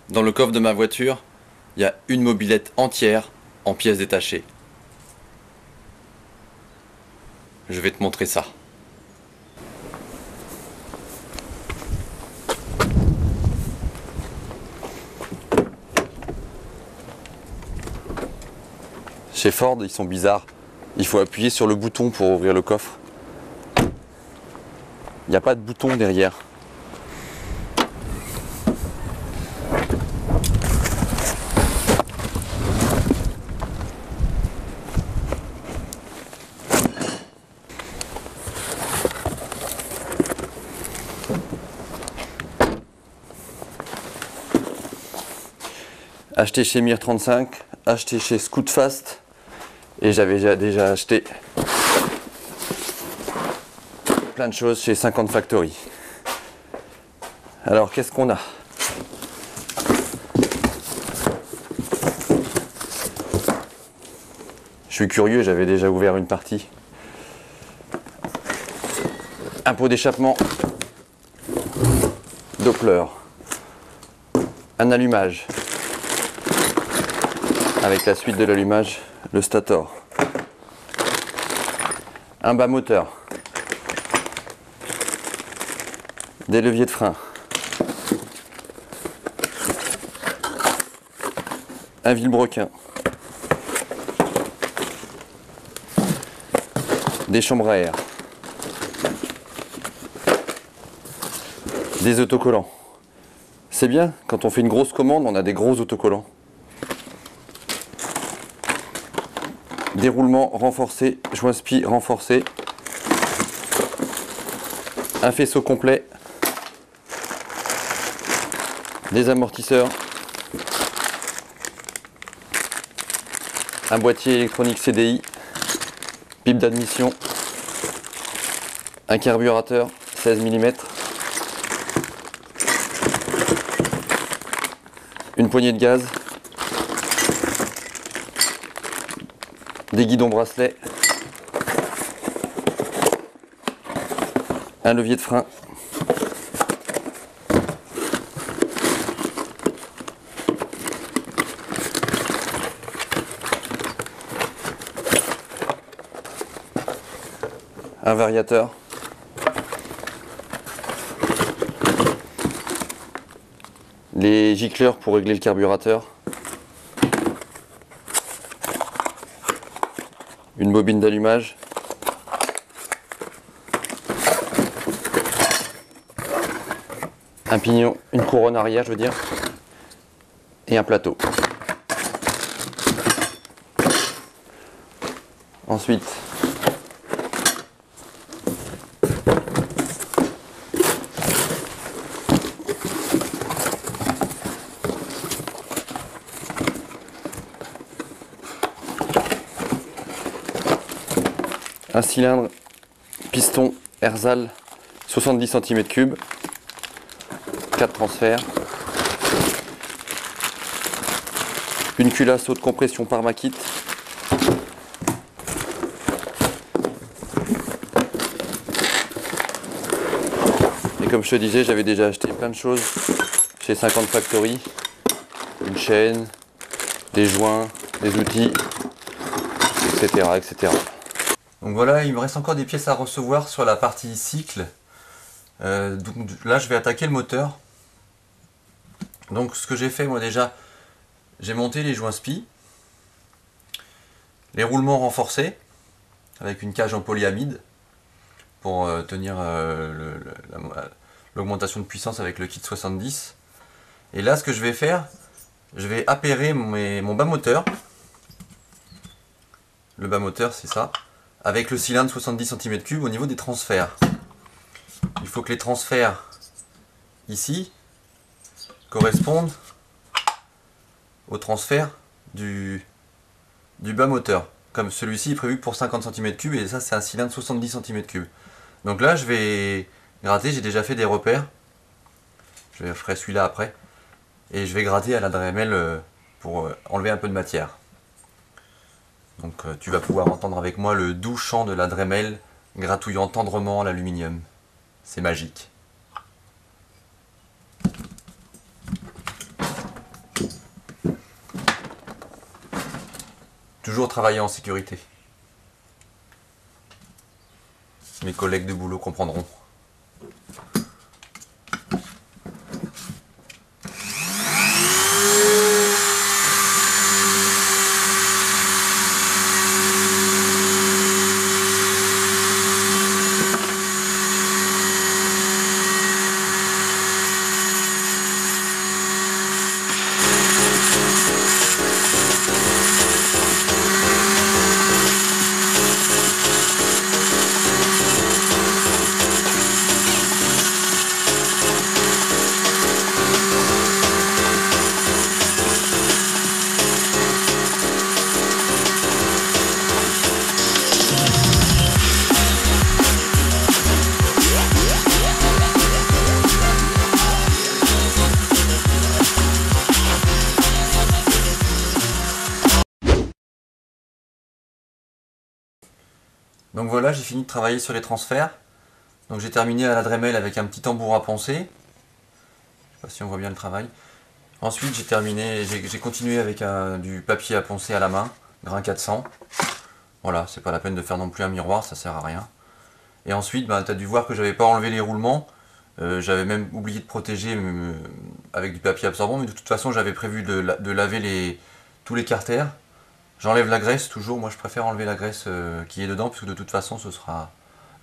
Dans le coffre de ma voiture, il y a une mobilette entière en pièces détachées. Je vais te montrer ça. Chez Ford, ils sont bizarres. Il faut appuyer sur le bouton pour ouvrir le coffre. Il n'y a pas de bouton derrière. Acheté chez Mir35, acheté chez Scootfast, et j'avais déjà acheté plein de choses chez 50 Factory. Alors qu'est-ce qu'on a? Je suis curieux, j'avais déjà ouvert une partie. Un pot d'échappement, Doppler, un allumage, avec la suite de l'allumage, le stator, un bas moteur, des leviers de frein, un vilebrequin, des chambres à air, des autocollants. C'est bien, quand on fait une grosse commande, on a des gros autocollants. Déroulement renforcé, joint spi renforcé, un faisceau complet, des amortisseurs, un boîtier électronique CDI, pipe d'admission, un carburateur 16 mm, une poignée de gaz, des guidons bracelets, un levier de frein, un variateur, les gicleurs pour régler le carburateur, une bobine d'allumage, un pignon, une couronne arrière je veux dire, et un plateau. Ensuite, un cylindre piston Erzal 70 cm3, 4 transferts, une culasse haute compression Parmakit, et comme je te disais, j'avais déjà acheté plein de choses chez 50 Factory, une chaîne, des joints, des outils, etc. etc. Donc voilà, il me reste encore des pièces à recevoir sur la partie cycle. Donc là, je vais attaquer le moteur. Donc ce que j'ai fait, moi déjà, j'ai monté les joints spi, les roulements renforcés, avec une cage en polyamide, pour tenir l'augmentation de puissance avec le kit 70. Et là, ce que je vais faire, je vais appairer mon bas moteur. Le bas moteur, c'est ça. Avec le cylindre 70 cm3 au niveau des transferts. Il faut que les transferts ici correspondent au transfert du bas moteur. Comme celui-ci est prévu pour 50 cm3 et ça c'est un cylindre 70 cm3. Donc là je vais gratter, j'ai déjà fait des repères. Je ferai celui-là après. Et je vais gratter à la Dremel pour enlever un peu de matière. Donc tu vas pouvoir entendre avec moi le doux chant de la Dremel gratouillant tendrement l'aluminium. C'est magique. toujours travailler en sécurité. Mes collègues de boulot comprendront. Donc voilà, j'ai fini de travailler sur les transferts. Donc j'ai terminé à la Dremel avec un petit tambour à poncer. Je sais pas si on voit bien le travail. Ensuite j'ai continué avec du papier à poncer à la main, grain 400. Voilà, c'est pas la peine de faire non plus un miroir, ça sert à rien. Et ensuite, tu as dû voir que j'avais pas enlevé les roulements. J'avais même oublié de protéger avec du papier absorbant, mais de toute façon j'avais prévu de laver tous les carters. J'enlève la graisse toujours, moi je préfère enlever la graisse qui est dedans, parce que de toute façon ce sera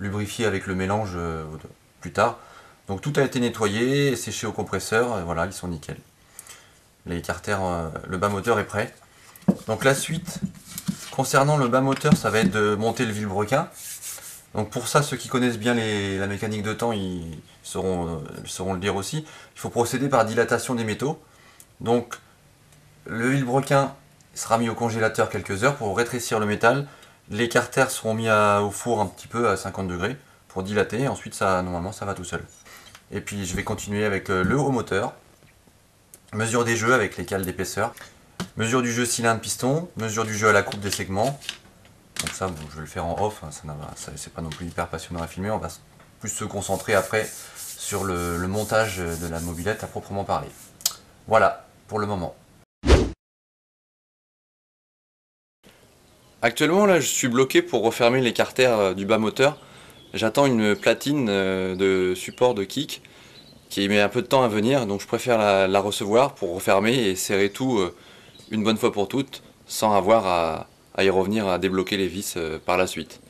lubrifié avec le mélange plus tard. Donc tout a été nettoyé, séché au compresseur, et voilà, ils sont nickel. Les carters, le bas moteur est prêt. Donc la suite, concernant le bas moteur, ça va être de monter le vilebrequin. Donc pour ça, ceux qui connaissent bien la mécanique de temps, ils sauront le dire aussi. Il faut procéder par dilatation des métaux. Donc le vilebrequin sera mis au congélateur quelques heures pour rétrécir le métal. Les carters seront mis au four un petit peu à 50 degrés pour dilater. Ensuite, normalement, ça va tout seul. Et puis, je vais continuer avec le haut moteur. Mesure des jeux avec les cales d'épaisseur. Mesure du jeu cylindre-piston. Mesure du jeu à la coupe des segments. Donc ça, bon, je vais le faire en off. Hein, c'est pas non plus hyper passionnant à filmer. On va plus se concentrer après sur le montage de la mobilette à proprement parler. Voilà, pour le moment. Actuellement, là, je suis bloqué pour refermer les carters du bas moteur. J'attends une platine de support de kick qui met un peu de temps à venir, donc je préfère la recevoir pour refermer et serrer tout une bonne fois pour toutes, sans avoir à y revenir à débloquer les vis par la suite.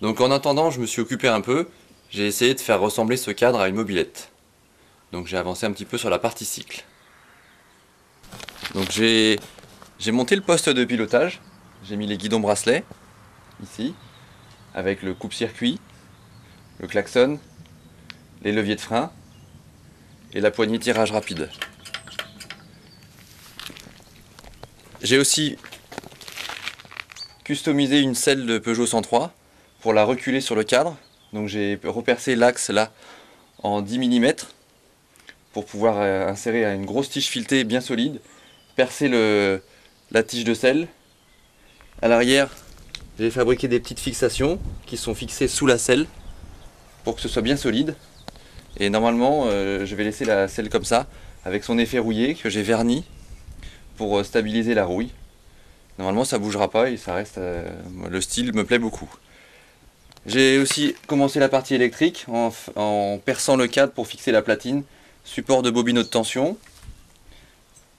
Donc en attendant, je me suis occupé un peu, j'ai essayé de faire ressembler ce cadre à une mobilette. Donc j'ai avancé un petit peu sur la partie cycle. Donc j'ai monté le poste de pilotage. J'ai mis les guidons bracelets, ici, avec le coupe-circuit, le klaxon, les leviers de frein et la poignée tirage rapide. J'ai aussi customisé une selle de Peugeot 103 pour la reculer sur le cadre. Donc j'ai repercé l'axe là en 10 mm pour pouvoir insérer une grosse tige filetée bien solide, percer la tige de selle. À l'arrière, j'ai fabriqué des petites fixations qui sont fixées sous la selle pour que ce soit bien solide. Et normalement, je vais laisser la selle comme ça, avec son effet rouillé que j'ai verni pour stabiliser la rouille. Normalement, ça ne bougera pas et ça reste. Le style me plaît beaucoup. J'ai aussi commencé la partie électrique en perçant le cadre pour fixer la platine, support de bobine haute tension,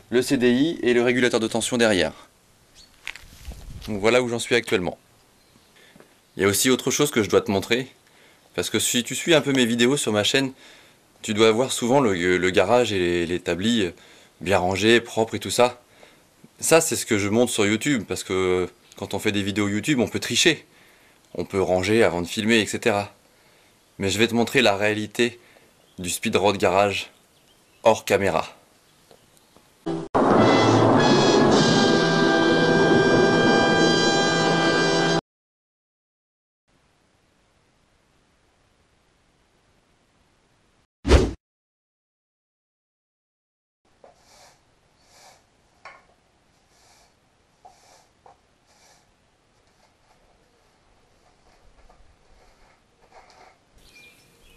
le CDI et le régulateur de tension derrière. Donc voilà où j'en suis actuellement. Il y a aussi autre chose que je dois te montrer, parce que si tu suis un peu mes vidéos sur ma chaîne, tu dois voir souvent le garage et les établis bien rangés, propres et tout ça. Ça, c'est ce que je montre sur YouTube, parce que quand on fait des vidéos YouTube, on peut tricher. On peut ranger avant de filmer, etc. Mais je vais te montrer la réalité du speed road garage hors caméra.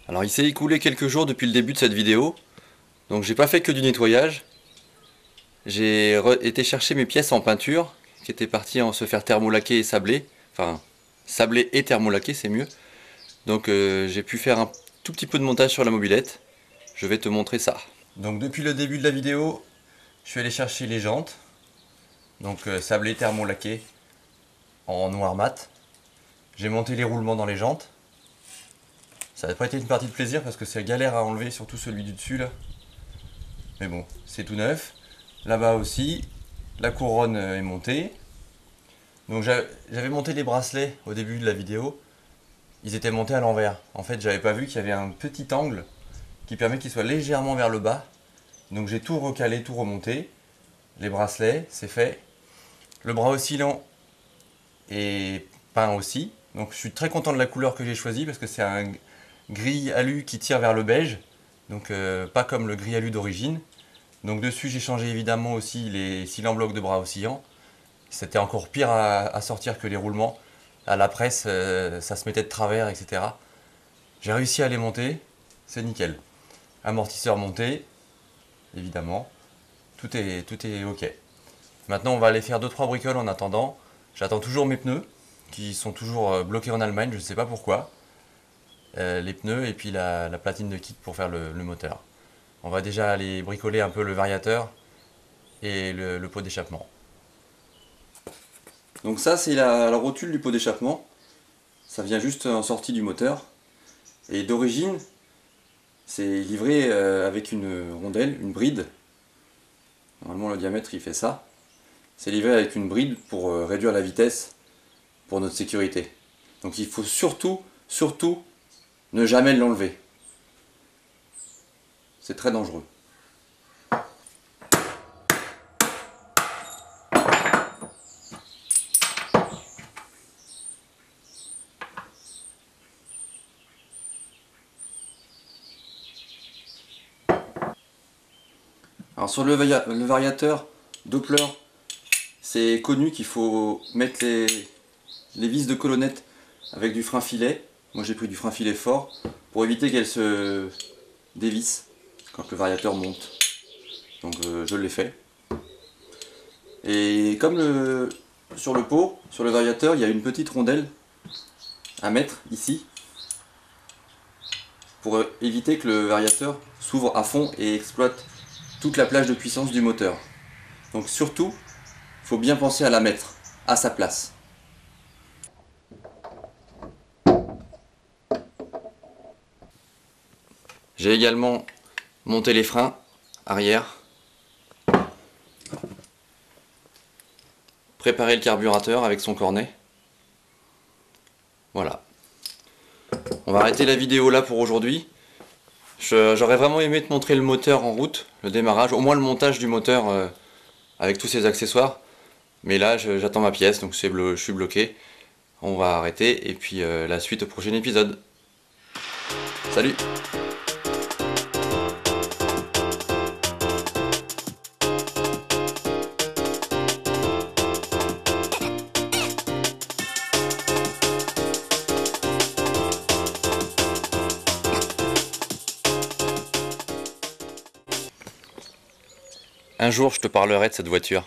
Alors il s'est écoulé quelques jours depuis le début de cette vidéo, donc j'ai pas fait que du nettoyage. J'ai été chercher mes pièces en peinture qui était parti en se faire thermolaquer et sabler. Enfin, sabler et thermolaquer, c'est mieux. Donc j'ai pu faire un tout petit peu de montage sur la mobilette. Je vais te montrer ça. Donc depuis le début de la vidéo, je suis allé chercher les jantes. Donc sablé, thermolaqué en noir mat. J'ai monté les roulements dans les jantes. Ça n'a pas été une partie de plaisir parce que c'est galère à enlever, surtout celui du dessus là. Mais bon, c'est tout neuf. Là-bas aussi, la couronne est montée. Donc j'avais monté les bracelets au début de la vidéo. Ils étaient montés à l'envers. En fait, j'avais pas vu qu'il y avait un petit angle qui permet qu'ils soient légèrement vers le bas. Donc j'ai tout recalé, tout remonté. Les bracelets, c'est fait. Le bras oscillant est peint aussi. Donc je suis très content de la couleur que j'ai choisie parce que c'est un gris alu qui tire vers le beige. Donc pas comme le gris alu d'origine. Donc dessus j'ai changé évidemment aussi les cylindres blocs de bras oscillants. C'était encore pire à sortir que les roulements. À la presse, ça se mettait de travers, etc. J'ai réussi à les monter, c'est nickel. Amortisseur monté, évidemment. Tout est ok. Maintenant on va aller faire 2-3 bricoles en attendant. J'attends toujours mes pneus, qui sont toujours bloqués en Allemagne, je ne sais pas pourquoi. Les pneus et puis la platine de kit pour faire le moteur. On va déjà aller bricoler un peu le variateur et le pot d'échappement. Donc ça c'est la rotule du pot d'échappement. Ça vient juste en sortie du moteur. Et d'origine, c'est livré avec une rondelle, une bride. Normalement le diamètre il fait ça. C'est livré avec une bride pour réduire la vitesse pour notre sécurité. Donc il faut surtout ne jamais l'enlever. C'est très dangereux. Alors sur le variateur Doppler, c'est connu qu'il faut mettre les vis de colonnette avec du frein filet. Moi j'ai pris du frein filet fort pour éviter qu'elles se dévissent quand le variateur monte. Donc je l'ai fait. Et comme sur le pot, sur le variateur, il y a une petite rondelle à mettre ici pour éviter que le variateur s'ouvre à fond et exploite toute la plage de puissance du moteur. Donc surtout, il faut bien penser à la mettre à sa place. J'ai également monté les freins arrière, préparé le carburateur avec son cornet. Voilà. On va arrêter la vidéo là pour aujourd'hui. J'aurais vraiment aimé te montrer le moteur en route, le démarrage, au moins le montage du moteur avec tous ses accessoires. Mais là j'attends ma pièce, donc je suis bloqué. On va arrêter et puis la suite au prochain épisode. Salut! Un jour, je te parlerai de cette voiture.